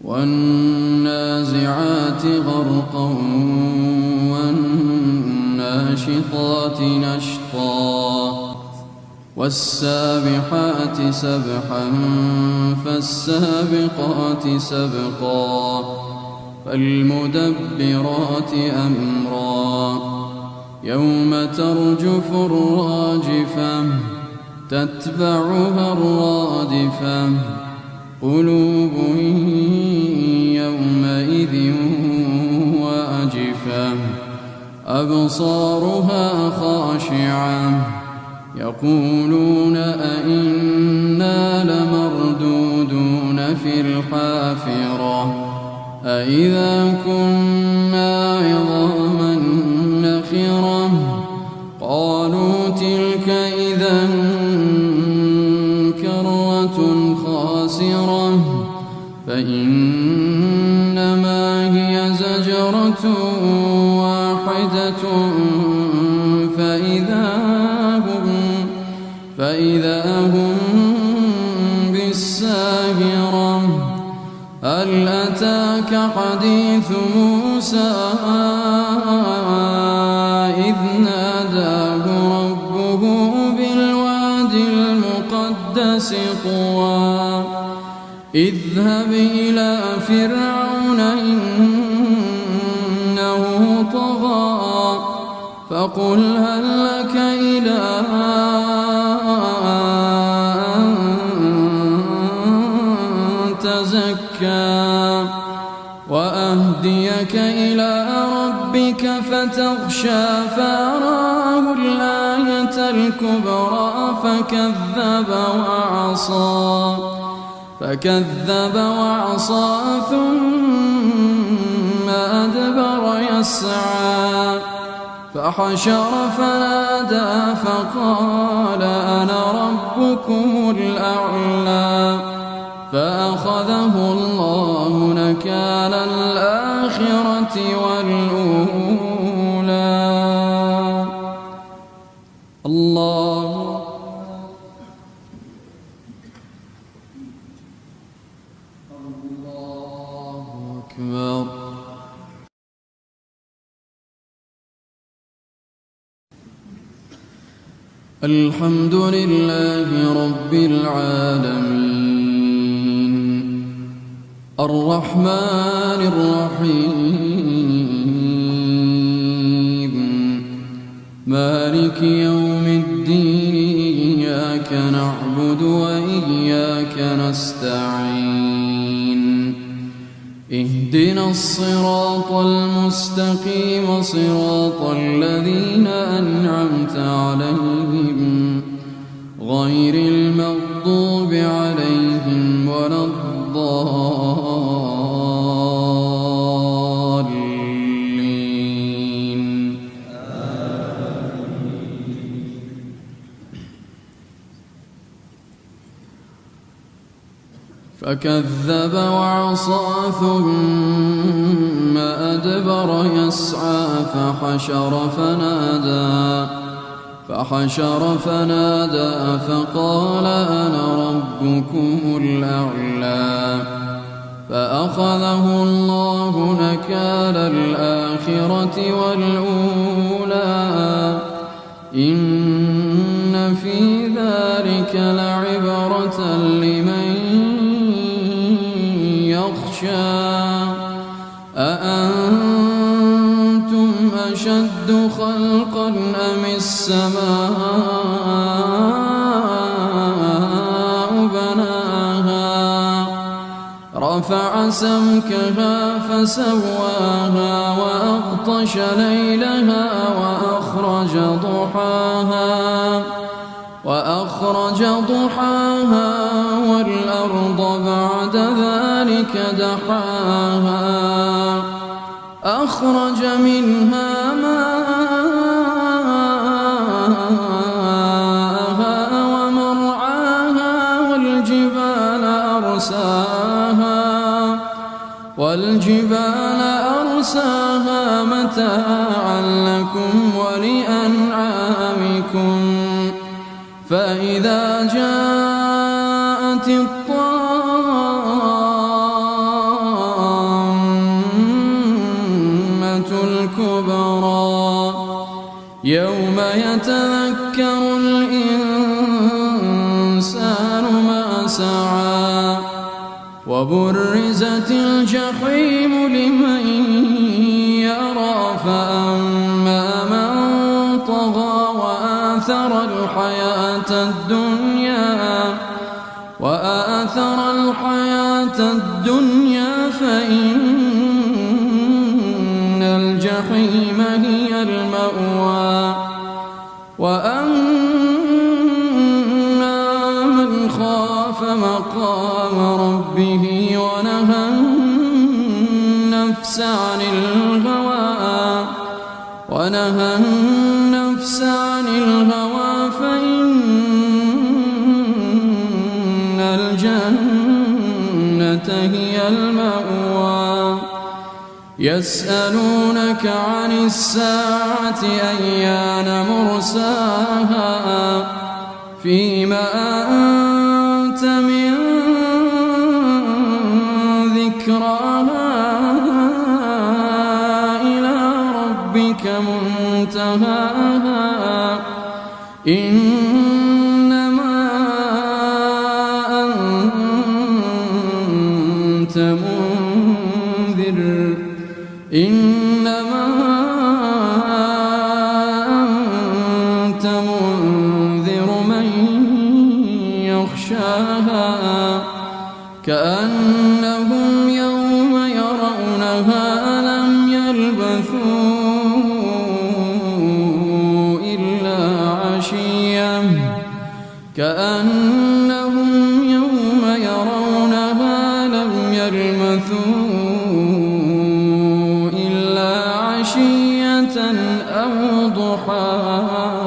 والنازعات غرقا والناشطات نشطا والسابحات سبحا فالسابقات سبقا فالمدبرات أمرا يوم ترجف الراجفة تتبعها الرادفة قلوب يومئذ واجفة أبصارها خاشعة يقولون أئنا لمردودون في الحافرة أئذا كنا عظاما نخرة قالوا تلك إذا كرة خاسرة فإنما هي زجرة واحدة فإذا هم بالساهرة هل أتاك حديث موسى إذ ناداه ربه بالوادي المقدس طوى اذهب إلى فرعون إنه طغى فقل هل لك إلى أن تزكى وأهديك إلى ربك فتخشى فأراه الآية الكبرى فكذب وعصى ثم أدبر يسعى فحشر فنادى فقال أنا ربكم الأعلى فأخذه الله نكال الآخرة والأولى. الله أكبر. الحمد لله رب العالمين الرحمن الرحيم مالك يوم الدين إياك نعبد وإياك نستعين اهدنا الصراط المستقيم صراط الذين أنعمت عليهم غير المغضوب عليهم ولا الضالين. فكذب وعصى ثم أدبر يسعى فحشر فنادى فقال أنا ربكم الأعلى فأخذه الله نكال الآخرة والأولى إن في ذلك لعبرة لمن يخشى أأنتم أشد خلقا أم السماء بناها رفع سمكها فسواها وأغطش ليلها وأخرج ضحاها والأرض بعد ذلك دحاها أخرج منها ماءها ومرعاها والجبال أرساها متاعا لكم ولأنعامكم فإذا جاءت الطامة وبرزت الجحيم لمن يرى فأما من طغى وآثر الحياة الدنيا فإن الجحيم هي المأوى وأما من خاف مقام ربه ونهى النفس عن الهوى فإن الجنة هي المأوى يسألونك عن الساعة أيان مرساها فيما أنت من ذكراها إلى ربك منتهاها إنما أنت منذر من يخشاها كأنهم يوم يرونها لم يلبثوا إلا عشية أو ضحاها.